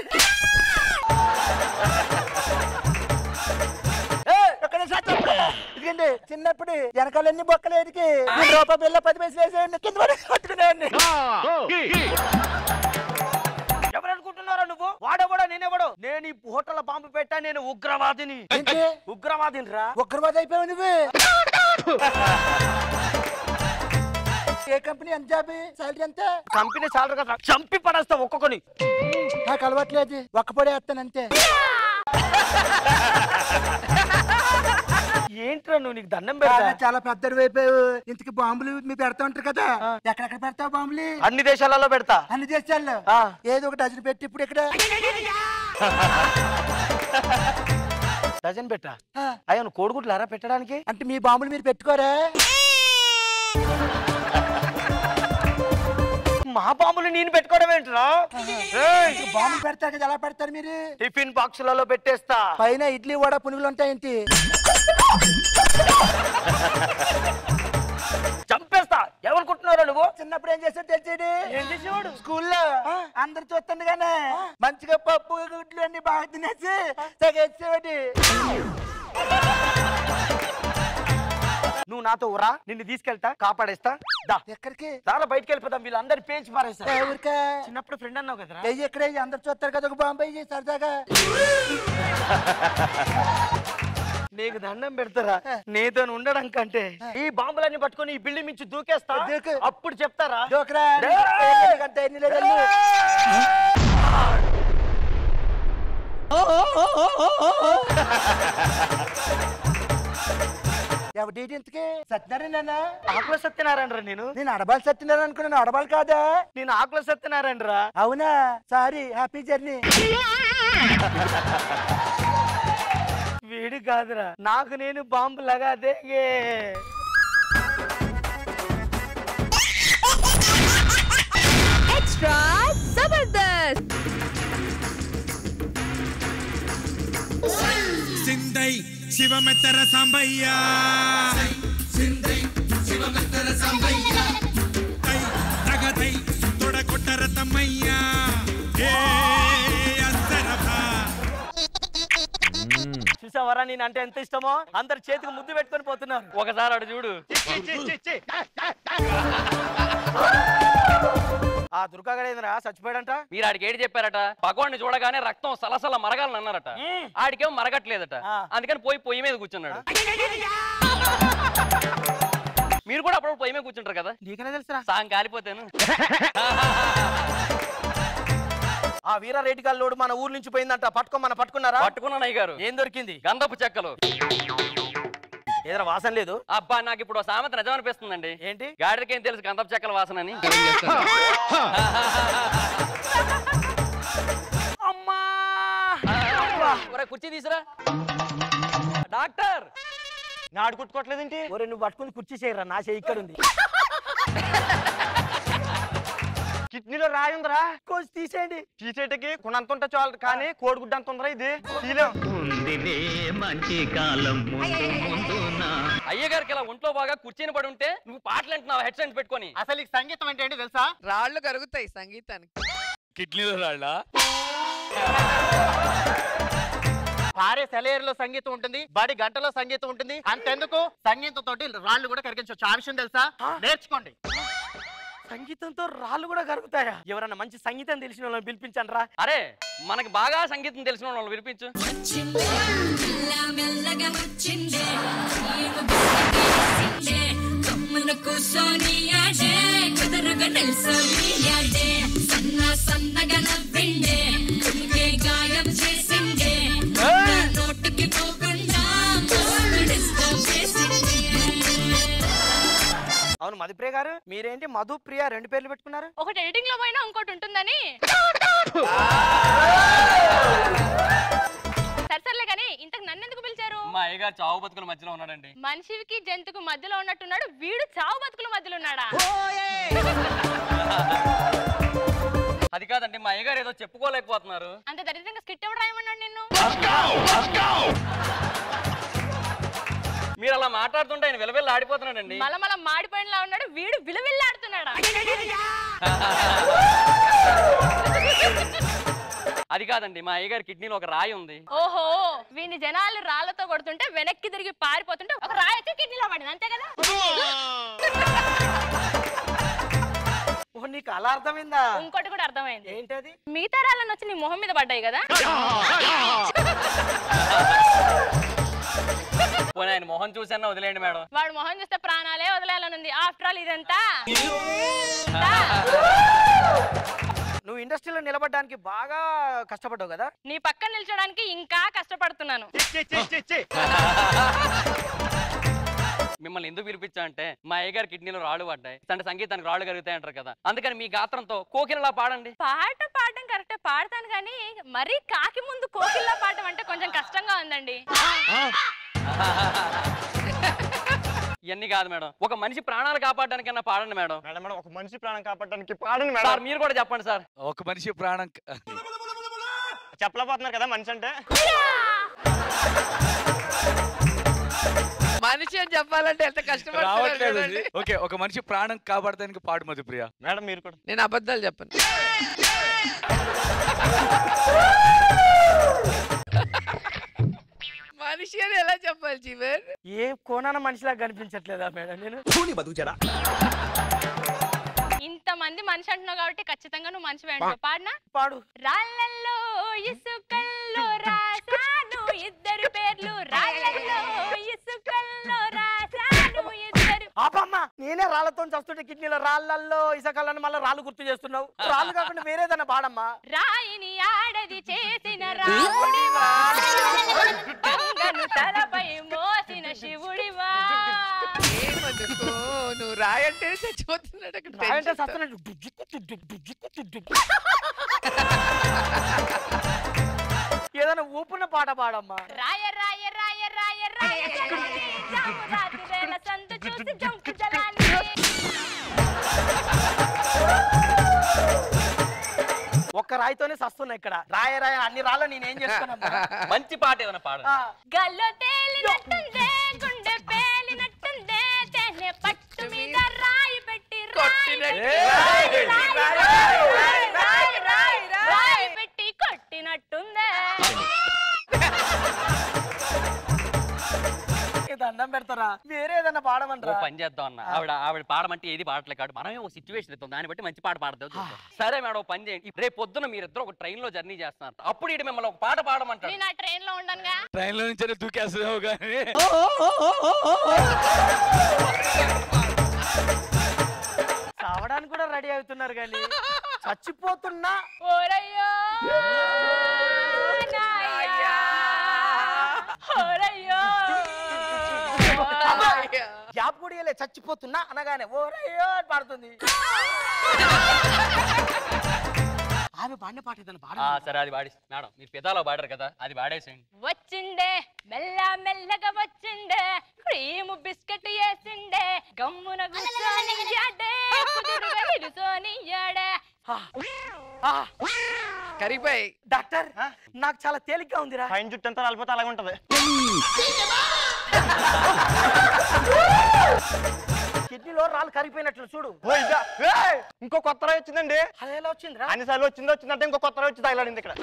ఇదిగండి చిన్నప్పుడు వెనకాలన్నీ బొక్కలు ఎదికి రూపాయి బిల్ల 10 పైసలు వేసేయండి కింద పట్టుకునేవాడిని. ఎవరనుకుంటున్నారా నువ్వు? వాడెవడో నేనెవడో? నేను ఈ హోటల్ బాంబు పెట్టా. నేను ఉగ్రవాదిని. ఉగ్రవాదిని రా. ఉగ్రవాది అయిపోయావు నువ్వు. ఏ కంపెనీ? ఎంత జాబ్? సాలరీ ఎంత? కంపెనీ సాలరీ కదా, చంపి పడేస్తా ఒక్కొక్కని. నాకు అలవాట్లేదు, ఒక్క పడేస్తానంతే. ఏంట్రా నువ్వు? నీకు దండం పెడతా. చాలా పెద్దడు అయిపోయావు. ఇంతకి బాంబులు మీరు పెడతా ఉంటారు కదా, ఎక్కడెక్కడ పెడతావు బాంబులు? అన్ని దేశాలలో పెడతా. అన్ని దేశాల్లో ఏదో ఒక డజన్ పెట్టి ఇప్పుడు ఇక్కడ డజన్ పెట్టా. అయ్యా నువ్వు కోడిగుడ్లారా పెట్టడానికి? అంటే మీ బాంబులు మీరు పెట్టుకోరా? మా బాంబులు నేను పెట్టుకోవడం ఏంట్రా? బాంబులు పెడతారు కదా, ఎలా పెడతారు మీరు? టిఫిన్ బాక్సులలో పెట్టేస్తా. పైన ఇడ్లీ వడ పునుగులు ఉంటాయేంటి? చంపేస్తా. ఎవరుకుంటున్నారా నువ్వు? చిన్నప్పుడు ఏం చేసాడు తెలిసేది? ఏం చేసేవాడు? స్కూల్లో అందరు చూస్తుండే గానే మంచిగా పప్పు గుడ్లు అన్ని బాగా తినేసి తగేసేవాడు. నువ్వు నాతో ఊరా, నిన్ను తీసుకెళ్తా, కాపాడేస్తా. ఎక్కడికి? దారా బయటకు వెళ్ళిపోతాం. వీళ్ళందరినీ పేల్చి పారేస్తా. ఊరికా? చిన్నప్పుడు ఫ్రెండ్ అన్నావు కదరా. ఎక్కడ అందరు చూస్తారు కదా, ఒక బాంబే సరదాగా. నీకు దండం పెడతారా? నీతో ఉండడం కంటే ఈ బాంబులన్నీ పట్టుకొని ఈ బిల్డింగ్ నుంచి దూకేస్తా. అప్పుడు చెప్తారా? సత్యనారాయణ? ఆకుల సత్యనారాయణ రా. నేను అడబాల్ సత్యనారాయణ అనుకున్నాను. అడబాల్ కాదా? నేను ఆకుల సత్యనారాయణ రా. అవునా? Sorry, happy journey. వీడు కాదురా, నాకు నేను బాంబు లగాదే. ఎక్స్ట్రా జబర్దస్త్. సిందై శివమెత్తర సాంబయ్య, సిందై శివమెత్తర సాంబయ్య, తై తగదై తొడగొట్టర తమ్మయ్య, ఏ అస్తరఫా. చూసావరా నేను అంటే ఎంత ఇష్టమో? అందరు చేతికి ముద్దు పెట్టుకొని పోతున్నారు. ఒకసారి అడు చూడు. ఆ దుర్గాగడేంద్రా చచ్చిపోయాడంట. మీరు ఆడికి ఏడు చెప్పారట, భగవాన్ని చూడగానే రక్తం సలసల మరగాలని అన్నారట. ఆడికేమో మరగట్లేదట, అందుకని పొయ్యి మీద కూర్చున్నాడు. మీరు కూడా అప్పుడు పొయ్యి మీద కూర్చుంటారు కదా. నీకనే తెలుసురా. సాయం కాలిపోతాను. ఆ వీరారెడ్డి గారు మన ఊరు నుంచి పోయిందంట. పట్టుకున్నారా? పట్టుకున్నాను అయ్య గారు. ఏం దొరికింది? గంధపు చెక్కలు. ఏదైనా వాసన లేదు? అబ్బా నాకు ఇప్పుడు సామెత నిజం అనిపిస్తుందండి. ఏంటి? గాడికి ఏం తెలుసు గంధపు చెక్కల వాసన అని. అమ్మా కుర్చీ తీసురా. డాక్టర్ నాడు కుట్టుకోవట్లేదేంటి? ఒరే నువ్వు పట్టుకుని కుర్చీ చేయరా, నా చేయి ఇక్కడ ఉంది. కిడ్నీలో రాయి ఉందిరా, కోసి తీసేయండి. తీసేటకి కొనంత ఉంటే చాలు, కానీ కోడిగుడ్డ అంత ఉందిరా. ఇది మంచి కాలం అయ్య గారికి ఇలా ఒంట్లో బాగా కుర్చీని పడి ఉంటే నువ్వు పాటలు అంటున్నావు హెడ్ సెట్ పెట్టుకొని. అసలు ఈ సంగీతం అంటే ఏంటి తెలుసా? రాళ్ళు కరుగుతాయి సంగీతానికి. కిడ్నీలో రాళ్ళ పారే సెలయేరులో సంగీతం ఉంటుంది, బడి గంటలో సంగీతం ఉంటుంది. అంతెందుకు సంగీతం తోటి రాళ్ళు కూడా కరిగించవచ్చు. ఆ విషయం తెలుసా? నేర్చుకోండి. సంగీతంతో రాళ్ళు కూడా కరుగుతాయా? ఎవరన్నా మంచి సంగీతం తెలిసిన వాళ్ళని పిలిపించండి రా. అరే మనకి బాగా సంగీతం తెలిసిన వాళ్ళు వినిపించు. అవును అవును మధుప్రియ గారు, మీరేంటి మధుప్రియ 2 పేర్లు పెట్టుకున్నారు? ఒకటి ఎడిటింగ్ లో పోయినా ఇంకోటి ఉంటుందని. సర్సర్లే కానీ ఇంతకు నన్ను ఎందుకు పిలిచారు? మా అయ్యగారు చావు బతుకుల మధ్యలో ఉన్నాడండి. మనిషికి జంతుకు మధ్యలో ఉన్నట్టున్నాడు, వీడు చావు బతుకుల మధ్యలో ఉన్నాడా? అది కాదండి, మా అయ్యగారు ఏదో చెప్పుకోలేకపోతున్నారు. అంత దరిద్రంగా స్కిట్ ఎవడు రాయమన్నాడు నిన్ను? మీరు అలా మాట్లాడుతుంటే ఆయన విలవిల్ల ఆడిపోతున్నాడండి. మలమల మాడిపోయినలా ఉన్నాడు, వీడు విలవిల్లాడుతున్నాడా? అది కాదండి, మా అయ్యగారి కిడ్నీలో ఒక రాయి ఉంది. ఓహో, వీని జనాలు రాళ్లతో కొడుతుంటే వెనక్కి తిరిగి పారిపోతుంటే ఒక రాయి వచ్చి కిడ్నీలో పడింది, అంతే కదా? నీకు అలా అర్థమైందా? ఇంకోటి కూడా అర్థమైంది. ఏంటది? మిగతా రాళ్ళని వచ్చి నీ మొహం మీద పడ్డాయి కదా. ఆయన మొహం చూసన్నా వదిలేండి మేడం. వాడు మొహం చూస్తే ప్రాణాలే వదిలేయాలనుంది. ఆఫ్టర్ ఆల్ ఇదంతా నువ్వు ఇండస్ట్రీలో నిలబడడానికి బాగా కష్టపడ్డావు కదా. నీ పక్కన నిల్చోడానికి ఇంకా కష్టపడుతున్నాను. మిమ్మల్ని ఎందుకు పిలిపించా అంటే మా అయ్యగారి కిడ్నీలో రాళ్ళు పడ్డాయి, అంటే సంగీతానికి రాళ్ళు కరుగుతాయి అంటారు కదా, అందుకని మీ గాత్రంతో కోకిలలా పాడండి. పాట పాడడం కరెక్టే, పాడతాను కానీ మరీ కాకి ముందు కోకిల్లా పాడటం అంటే కొంచెం కష్టంగా ఉందండి. ఇవన్నీ కాదు మేడం, ఒక మనిషి ప్రాణాలు కాపాడడానికన్నా పాడండి మేడం. మేడం ఒక మనిషి ప్రాణం కాపాడడానికి పాడండి మేడం. మీరు కూడా చెప్పండి సార్. ఒక మనిషి ప్రాణం చెప్పలేకపోతున్నారు కదా మనిషి అంటే. మనిషి అని చెప్పాలంటే ఎంత కష్టపడుతుంది. ఓకే, ఒక మనిషి ప్రాణం కాపాడడానికి పాడు మధుప్రియ. మేడం మీరు కూడా. నేను అబద్ధాలు చెప్పను. మనిషి అని ఎలా చెప్పాలి జీవన్? ఏ కోణాన మనిషిలా కనిపించట్లేదా మేడం నేను? ఇంతమంది మనిషి అంటున్నావు కాబట్టి ఖచ్చితంగా నువ్వు మనిషి వెంట పాడినా పాడు. రాళ్ళల్లో ఇసుకల్లో రాసాను ఇద్దరు పేర్లు, రాళ్ళల్లో ఇసుకల్లో రాసాను ఇద్దరు. ఆపమ్మా, నేనే రాళ్లతో చస్తుంటే కిడ్నీలో రాళ్ళల్లో ఇసకల్లని మళ్ళీ రాళ్ళు గుర్తు చేస్తున్నావు. రాళ్ళు కాకుండా వేరేదన్నా పాడమ్మా. రాయిని ఆడది చేసిన రాముడివా, గంగను తలపై మోసిన శివుడివా. నువ్వు రాయంటే చచ్చిపోతున్నాడు. ఏదైనా ఊపున్న పాట పాడమ్మా. రాయ రాయ రాయ రాయ రాయ రాత్రివేళ సందు చూసి జంకు జలాన్ని. ఒక్క రాయితోనే సస్తున్నా ఇక్కడ. రాయ రాయ అన్ని రాళ్ళు నేనేం చేస్తున్నా. మంచి పాట ఏదైనా పాడ. గల్లో తేలినట్టుందే, గుండె పేలినట్టుందే, తేనె పట్టు మీద రాయి పెట్టి రాయి పెట్టి కొట్టినట్టుందే. దండం పెడతారా? వేరే ఏదన్నా పాడమంటారా? పని చేద్దాం అన్న. ఆవిడ పాడమంటే ఏది పాడట్లే కాదు, మనమే ఓ సిచ్యువేషన్ ఇస్తాం, దాన్ని బట్టి మంచి పాట పాడతాం. సరే మేడం, పని చేయండి. రేపు పొద్దున మీరిద్దరు ఒక ట్రైన్ లో జర్నీ చేస్తున్నారు, అప్పుడు ఇటు మిమ్మల్ని ఒక పాట పాడమంటారు. నేను ఆ ట్రైన్ లో ఉండనుగా. ట్రైన్ లో నుంచి దూకేస్తావు కానీ చావడానికి కూడా రెడీ అవుతున్నారు కానీ చచ్చిపోతున్నా. ఓరయ్యో జాబ్ కూడా చచ్చిపోతున్నా అనగానే ఓరయ్యో అని పాడుతుంది. ఆమె పాడిన పాట ఏదైనా పాడ. సరే అది పాడి మేడం, మీరు పెదాలో పాడారు కదా, అది పాడేసేయండి. వచ్చిండే మెల్ల మెల్లగా వచ్చిండే, క్రీము బిస్కెట్ వేసిండే, గమ్మున కూర్చొనియాడే, కుదురుగా నిలుసోనియాడే. కరిగిపోయి. డాక్టర్ నాకు చాలా తేలిగ్గా ఉందిరా. పైన జుట్టు అంతా రాలిపోతే అలాగే ఉంటది. కిడ్నీలో రాళ్ళు కరిగిపోయినట్లు చూడు. ఇంకో కొత్త రాయి వచ్చిందండి. అది ఎలా వచ్చిందిరా? అన్నిసార్లు వచ్చిందంటే ఇంకో కొత్త రాయి వచ్చి తగిలాడింది ఇక్కడ.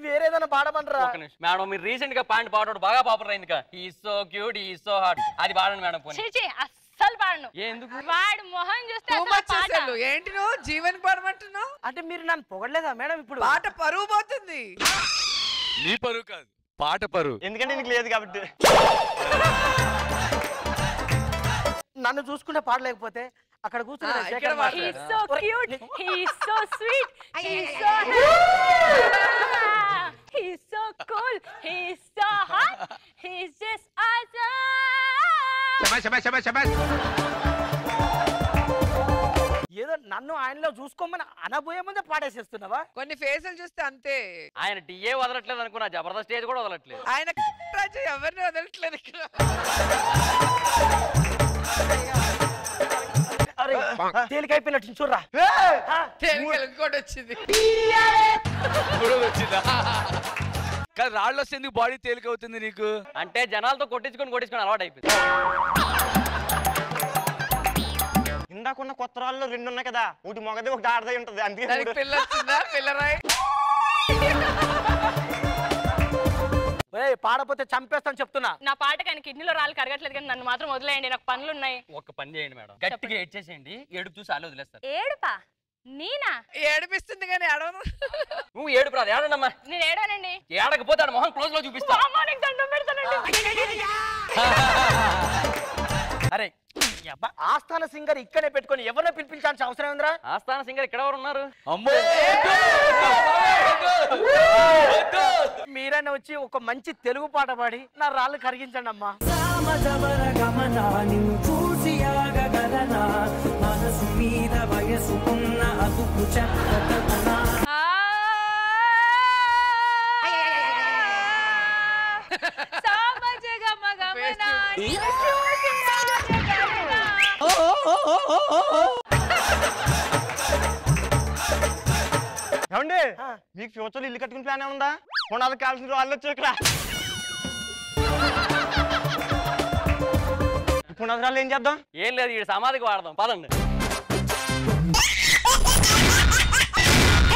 వేరేదన్నా పాడమంటారా? మేడం మీరు రీసెంట్ గా పాయింట్ పాడాడు బాగా పాపులర్ అయింది కదా, ఈ సో క్యూట్ ఈ సో హాట్, అది పాడండి మేడం. అస్సలు పాడను. ఎందుకు? వాడు మొహం చూస్తే ఏంటి నువ్వు జీవన్ పాడమంటున్నావు? అంటే మీరు నన్ను పొగడలేదా మేడం? ఇప్పుడు పాట పరువు పోతుంది. నీ పరువు కాదు, పాట పరువు. ఎందుకంటే నీకు లేదు కాబట్టి. నన్ను చూసుకుంటే పాడలేకపోతే అక్కడ కూర్చుని ఏదో నన్ను ఆయనలో చూసుకోమని అనబోయే ముందే పాడేసేస్తున్నావా? కొన్ని ఫేసులు చూస్తే అంతే. ఆయన డిఏ వదలట్లేదు అనుకున్నా, జబర్దస్త్ స్టేజ్ కూడా వదలట్లేదు. ఆయన ఎవరిని వదలట్లేదు ఇక్కడ. అరే తేలికైపోయినట్టు చూడరా. ఇంకోటి వచ్చింది. కానీ రాళ్ళు వస్తే ఎందుకు బాడీ తేలిక అవుతుంది నీకు? అంటే జనాలతో కొట్టించుకొని అలవాటు అయిపోయింది. ఇందాకున్న కొత్త రాళ్ళు 2 ఉన్నాయి కదా, ఒకటి మొగది ఒకటి ఆడదై ఉంటది. అందుకే పిల్ల వచ్చిందా పిల్లరాయి. పాడపోతే చంపేస్తాను చెప్తున్నా. నా పాటకి ఆయన కిడ్నీలో రాళ్ళు కరగట్లేదు కానీ నన్ను మాత్రం వదిలేయండి, నాకు పనులు ఉన్నాయి. ఒక పని చేయండి మేడం, గట్టిగా ఏడ్చేసేయండి, ఏడుపు చూసి అలా వదిలేస్తారు. ఏడుపా? నేనా? ఏడిపిస్తుంది కానీ ఏడవను. నువ్వు ఏడుపు రాదు, ఏడనమ్మా. నేను ఏడానండి. ఏడకపోతే మొహం క్లోజ్ లో చూపిస్తా. అరే ఆస్థాన సింగర్ ఇక్కడే పెట్టుకొని ఎవరినో పిలిపించాల్సిన అవసరం ఉందిరా? ఆస్థాన సింగర్ ఇక్కడ ఎవరు ఉన్నారు? మీరైనా వచ్చి ఒక మంచి తెలుగు పాట పాడి నా రాళ్ళు కరిగించండి అమ్మా. చూసి ఆగగలనా మనసు మీద వయసుకున్న అదుపు చక్కదనా. ఏమండి మీకు ఫ్యూచర్ ఇల్లు కట్టుకుని ప్లాన్ ఏముందా? కొనాలి కావాల్సిన వాళ్ళు వచ్చి ఇక్కడ పునాది ఏం చేద్దాం? ఏం లేదు, ఈ సమాధికి వాడదాం పదండి.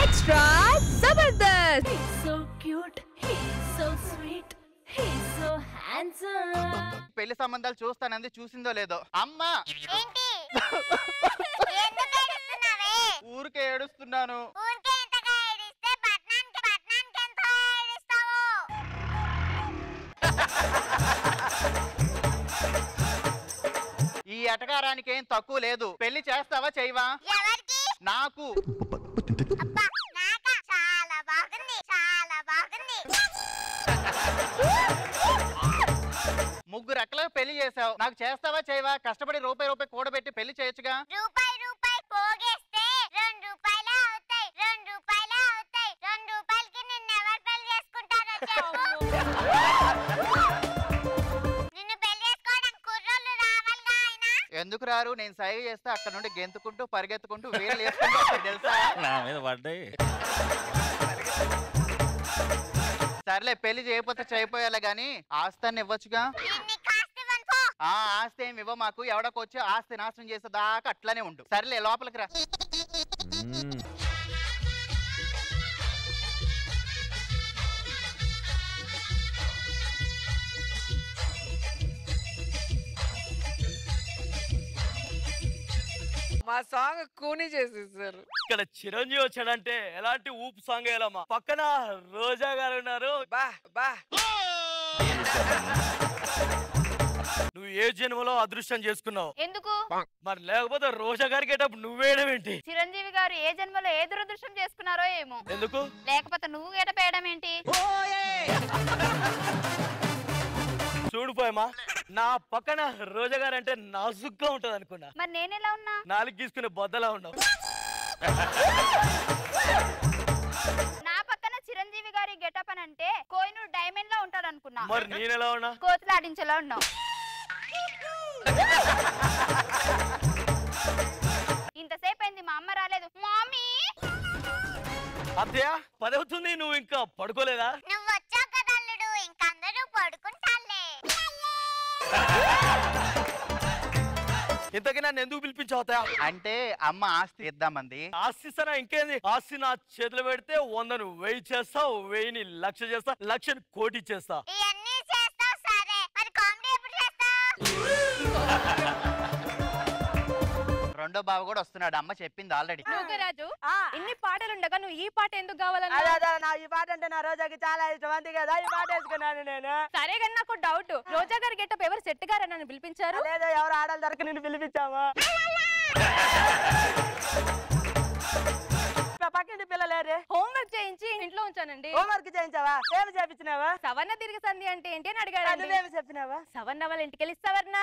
Extra Jabardasth. So cute, he's so sweet, he's so handsome. పెళ్లి సంబంధాలు చూస్తానంది, చూసిందో లేదో? అమ్మా ఊరికే ఏడుస్తున్నాను. ఈ ఎటకారానికి ఏం తక్కువ లేదు. పెళ్లి చేస్తావా చేయవా? నాకు. ముగ్గురు అక్కలకు పెళ్లి చేసావు, నాకు చేస్తావా చేయవా? కష్టపడి రూపాయి కూడబెట్టి పెళ్లి చేయొచ్చుగా. రూపాయి పోగేస్తే 2 రూపాయలే అవుతాయి. 2 రూపాయలే అవుతాయి. 2 రూపాయలకి నిన్ను ఎవరు పెళ్లి చేసుకుంటారో చెప్పు. నిన్ను పెళ్లి చేసుకోవడానికి కుర్రోళ్ళు రావాలిగా ఆయన. ఎందుకు రారు? నేను సైగ చేస్తే అక్కడ నుండి గెంతుకుంటూ పరిగెత్తుకుంటూ వేలు వేసుకుంటూ తెలుసా? నా మీద పడ్డాయి. సర్లే పెళ్లి చేయకపోతే చేయపోయాలే గాని ఆస్తాన్ని ఇవ్వచ్చుగా. ఆ ఆస్తి ఏమి ఇవ్వ మాకు. ఎవడకొచ్చి ఆస్తి నాశనం చేసే దాకా అట్లానే ఉండు. సర్లే లోపలికి రా. మా సాంగ్ కూని చేసేసారు. ఇక్కడ చిరంజీవి వచ్చాడంటే ఎలాంటి ఊపు సాంగ్ వేయాలమ్మా. పక్కన రోజా గారు ఉన్నారు. నువ్వు ఏ జన్మలో అదృష్టం చేసుకున్నావు? ఎందుకు? మరి లేకపోతే రోజా గారికి గెటప్ నువ్వేయడం ఏంటి? చిరంజీవి గారు ఏ జన్మలో ఏ దురదృష్టం చేసుకున్నారో ఏమో. ఎందుకు? లేకపోతే నువ్వు గెటప్ వేయడం ఏంటి? చూడిపోయమ్మా, నా పక్కన రోజా గారు అంటే నాజుగ్గా ఉంటది అనుకున్నా. మరి నేనెలా ఉన్నా? నాలుగు గీసుకునే బొద్దలా ఉన్నావు. నా పక్కన చిరంజీవి గారి గెటప్ అని అంటే కోహినూర్ డైమండ్ లా ఉంటాడు అనుకున్నా. మరి నేనెలా ఉన్నా? కోతులు ఆడించేలా ఉన్నావు. ఇంతసేపు అయింది మా అమ్మ రాలేదు. మామీ అత్తయ్య 10 అవుతుంది, నువ్వు ఇంకా పడుకోలేదా? నువ్వు వచ్చావు కదా అల్లుడు, ఇంకా అందరూ పడుకుంటాలే. ఇంతకీ నన్ను ఎందుకు పిలిపించావుతా? అంటే అమ్మ ఆస్తి ఇద్దామంది. ఆస్తి సరే ఇంకేంది? ఆస్తి నా చేతులు పెడితే 100ను 1000 చేస్తావు, 1000ని 1,00,000 చేస్తా, 1,00,000ని 1,00,00,000 చేస్తా. ఇవన్నీ చేస్తావు సరే, మరి కామెడీ ఎప్పుడు చేస్తావు? రెండో బావ కూడా వస్తున్నాడు, అమ్మ చెప్పింది ఆల్రెడీ. రాజు ఇన్ని పాటలు ఉండగా నువ్వు ఈ పాట ఎందుకు కావాలన్నా? నా ఈ పాట అంటే నా రోజాకి చాలా ఇష్టం, అంతే కదా ఈ పాట వేసుకున్నాను నేను. సరే కానీ నాకు డౌట్, రోజా గారి గెటప్ ఎవరు సెట్ గారని నన్ను పిలిపించారు? లేదా ఎవరు ఆడాలి దొరక నిన్ను పిలిపించావా? పక్కింటి పిల్లలే రే హోంవర్క్ చేయించి ఇంట్లో ఉంచానండి. హోంవర్క్ చేయించావా? ఏమి చేపించినావా? సవర్ణ దీర్ఘ సంధి అంటే ఏంటి అని అడిగాడు. నువ్వేమి చెప్పినావా? సవర్ణ వాళ్ళ ఇంటికి వెళ్ళి సవర్ణ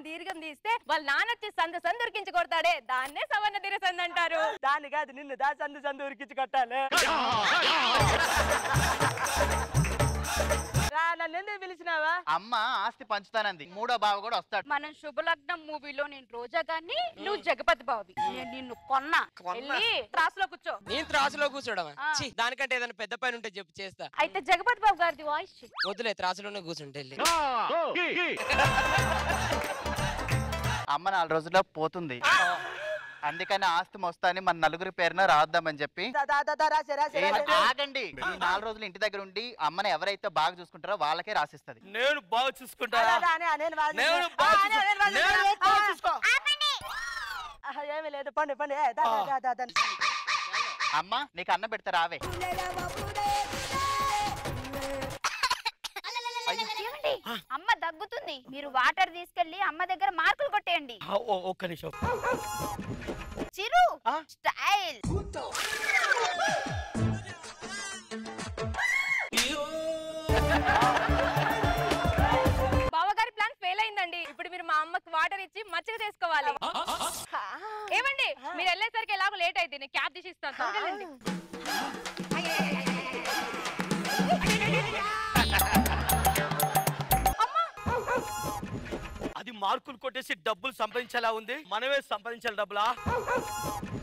దీర్ఘం తీస్తే వాళ్ళ నాన్న వచ్చి సందు ఉరికించి కొడతాడే, దాన్నే సవర్ణ దీర్ఘ సంధి అంటారు. దాన్ని కాదు, నిన్ను దా సందు ఉరికించి కొట్టాలి. నన్ను ఎందుకు పిలిచినావా? అమ్మ ఆస్తి పంచుతానంది. మూడో బావ కూడా వస్తాడు. మనం శుభలగ్నం మూవీలో నేను రోజా గాన్ని, నువ్వు జగపతి బావి. నేను నిన్ను కొన్నా. త్రాసులో కూర్చో. నేను త్రాసులో కూర్చోడమా? దానికంటే ఏదైనా పెద్ద పని ఉంటే చెప్పు చేస్తా. అయితే జగపతి బాబు గారిది వాయిస్ వద్దులే, త్రాసులోనే కూర్చుంటే. అమ్మ 4 రోజుల్లో పోతుంది, అందుకని ఆస్తి మొస్తాని మన నలుగురి పేరున రాద్దామని చెప్పి. ఆగండి, 4 రోజులు ఇంటి దగ్గర ఉండి అమ్మని ఎవరైతే బాగా చూసుకుంటారో వాళ్ళకే రాసిస్తుంది. నేను బాగా చూసుకుంటా. ఏమి లేదు, పండి పండి. అమ్మ నీకు అన్నం పెడతా రావే. అమ్మ దగ్గుతుంది, మీరు వాటర్ తీసుకెళ్లి అమ్మ దగ్గర మార్కులు కొట్టేయండి. ఒక్క నిమిషం. చిరు స్టైల్. బావగారి ప్లాన్ ఫెయిల్ అయిందండి. ఇప్పుడు మీరు మా అమ్మకి వాటర్ ఇచ్చి మచ్చగా చేసుకోవాలి. ఏమండి, మీరు వెళ్ళేసరికి ఎలాగో లేట్ అయితే నేను క్యాబ్ తీసి ఇస్తాను. అది మార్కులు కొట్టేసి డబ్బులు సంపాదించేలా ఉంది, మనమే సంపాదించాలి డబ్బులా?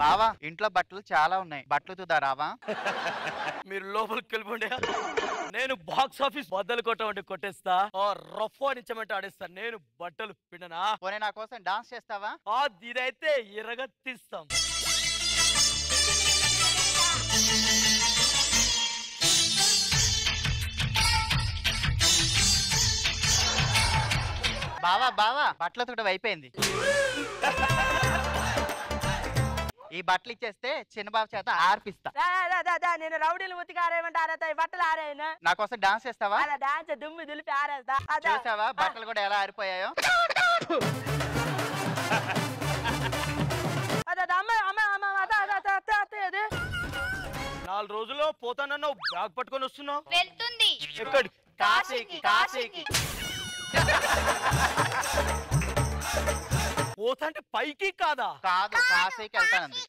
బావా ఇంట్లో బట్టలు చాలా ఉన్నాయి, బట్టలు తుదా రావా? మీరు లోపలికి వెళ్ళిపోండి. నేను బాక్స్ ఆఫీస్ బద్దలు కొట్టమంటే కొట్టేస్తా, రఫ్ అనిచ్చమంటే ఆడేస్తా. నేను బట్టలు పిండనా? పోనీ నా కోసం డాన్స్ చేస్తావా? ఇదైతే ఇరగత్తిస్తాం. బావా బావా బట్టలు ఉతకడం అయిపోయింది. ఈ బట్టలు ఇచ్చేస్తే చిన్న బాబు చేత ఆర్పిస్తా. నేను రౌడీలు ఉతికి ఆరేయమంటే ఆరేస్తాయి, బట్టలు ఆరేయను. నా కోసం డాన్స్ చేస్తావా? డాన్స్ దుమ్మి దులిపి ఆరేస్తా. చూసావా బట్టలు కూడా ఎలా ఆరిపోయాయో? 4 రోజుల్లో పోతానన్నావు, బ్యాగ్ పట్టుకొని వస్తున్నావు. వెళ్తుంది. ఎక్కడికి? కాశీకి. కాశీకి పోతంటే పైకి కాదా? కాదు, కాశీకి వెళ్తానంది.